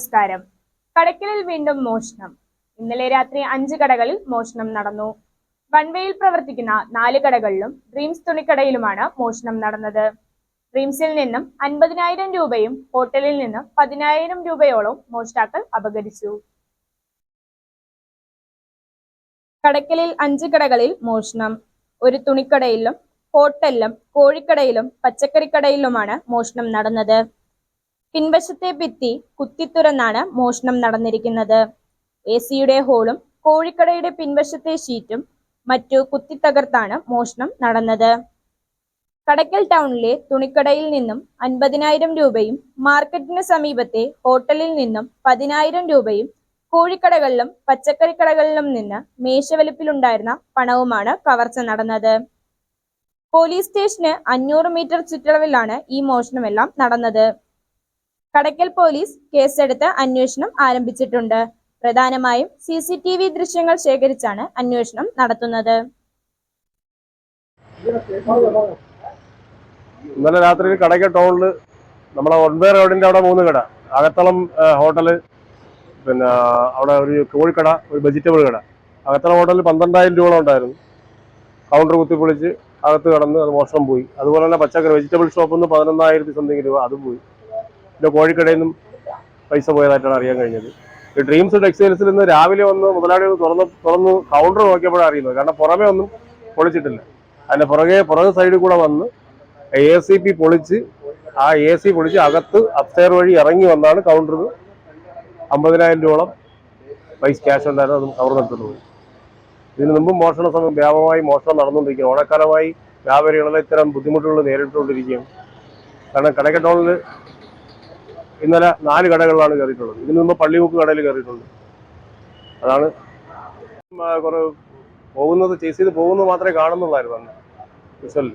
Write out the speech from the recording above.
നമസ്കാരം. കടയ്ക്കലിൽ വീണ്ടും മോഷണം. ഇന്നലെ രാത്രി 5 കടകളിൽ മോഷണം നടന്നു. വൺവേയിൽ പ്രവർത്തിക്കുന്ന 4 കടകളിലും ഡ്രീംസ് തുണിക്കടയിലുമാണ് മോഷണം നടന്നത്. ഡ്രീംസിൽ നിന്നും 50,000 രൂപയും ഹോട്ടലിൽ നിന്ന് 10,000 രൂപയോളം മോഷ്ടാക്കൾ അപഹരിച്ചു. കടയ്ക്കലിൽ 5 കടകളിൽ മോഷണം. ഒരു തുണിക്കടയിലും ഹോട്ടലിലും കോഴിക്കടയിലും പച്ചക്കറിക്കടയിലുമാണ് മോഷണം നടന്നത്. പിൻവശത്തെ ഭിത്തി കുത്തിത്തുറന്നാണ് മോഷണം നടന്നിരിക്കുന്നത്. AC-യുടെ ഹോളും കോഴിക്കടയുടെ പിൻവശത്തെ ഷീറ്റും മറ്റു കുത്തിത്തകർത്താണ് മോഷണം നടന്നത്. കടയ്ക്കൽ ടൗണിലെ തുണിക്കടയിൽ നിന്നും 50,000 രൂപയും മാർക്കറ്റിന് സമീപത്തെ ഹോട്ടലിൽ നിന്നും 10,000 രൂപയും കോഴിക്കടകളിലും പച്ചക്കറിക്കടകളിലും നിന്ന് മേശവലിപ്പിലുണ്ടായിരുന്ന പണവുമാണ് കവർച്ച നടന്നത്. പോലീസ് സ്റ്റേഷന് 500 മീറ്റർ ചുറ്റളവിലാണ് ഈ മോഷണമെല്ലാം നടന്നത്. കടയ്ക്കൽ പോലീസ് കേസെടുത്ത് അന്വേഷണം ആരംഭിച്ചിട്ടുണ്ട്. പ്രധാനമായും CCTV ദൃശ്യങ്ങൾ ശേഖരിച്ചാണ് അന്വേഷണം നടത്തുന്നത്. ഇന്നലെ രാത്രി കടയ്ക്കൽ ടൗണിൽ നമ്മളെ ഒൻപേ റോഡിന്റെ അവിടെ 3 കട, അകത്തളം ഹോട്ടല്, പിന്നെ അവിടെ ഒരു കോഴിക്കട, ഒരു വെജിറ്റബിൾ കട. അകത്തളം ഹോട്ടലിൽ 12,000 രൂപ ഉണ്ടായിരുന്നു. കൗണ്ടർ കുത്തിപ്പൊളിച്ച് അകത്ത് കടന്ന് അത് മോഷണം പോയി. അതുപോലെ തന്നെ പച്ചക്കറി വെജിറ്റബിൾ ഷോപ്പിൽ നിന്ന് 11,000 സംതിങ് രൂപ അതും പോയി. പിന്നെ കോഴിക്കടയിൽ നിന്നും പൈസ പോയതായിട്ടാണ് അറിയാൻ കഴിഞ്ഞത്. ഈ ഡ്രീംസ് ടെക്സ്റ്റൈൽസിൽ നിന്ന് രാവിലെ വന്ന് മുതലാളി തുറന്ന് കൗണ്ടർ നോക്കിയപ്പോഴാണ് അറിയുന്നത്. കാരണം പുറമെ ഒന്നും പൊളിച്ചിട്ടില്ല. അതിന്റെ പുറകെ സൈഡിൽ കൂടെ വന്ന് ACP പൊളിച്ച് ആ AC പൊളിച്ച് അകത്ത് അപ്സ്റ്റെയർ വഴി ഇറങ്ങി വന്നാണ് കൗണ്ടറിൽ 50,000 രൂപയോളം പൈസ ക്യാഷ് ഉണ്ടായിരുന്നു. അതും കവർന്നെടുത്തിട്ട് പോയി. ഇതിനു മുമ്പും മോഷണ സമയം വ്യാപകമായി മോഷണം നടന്നുകൊണ്ടിരിക്കുകയാണ്. ഓണക്കാലമായി വ്യാപാരികളെല്ലാം ഇത്തരം ബുദ്ധിമുട്ടുകൾ നേരിട്ടുകൊണ്ടിരിക്കുകയാണ്. കാരണം കടയ്ക്കൽ ടൗണിൽ ഇന്നലെ 4 കടകളിലാണ് കയറിയിട്ടുള്ളത്. ഇതിനു മുമ്പ് പള്ളിമുക്ക് കടയിൽ കയറിയിട്ടുണ്ട്. അതാണ് കുറെ പോകുന്നത്, ചേസ് ചെയ്ത് പോകുന്നത് മാത്രമേ കാണുന്നുള്ളായിരുന്നു അന്ന് വിഷ്വലിൽ.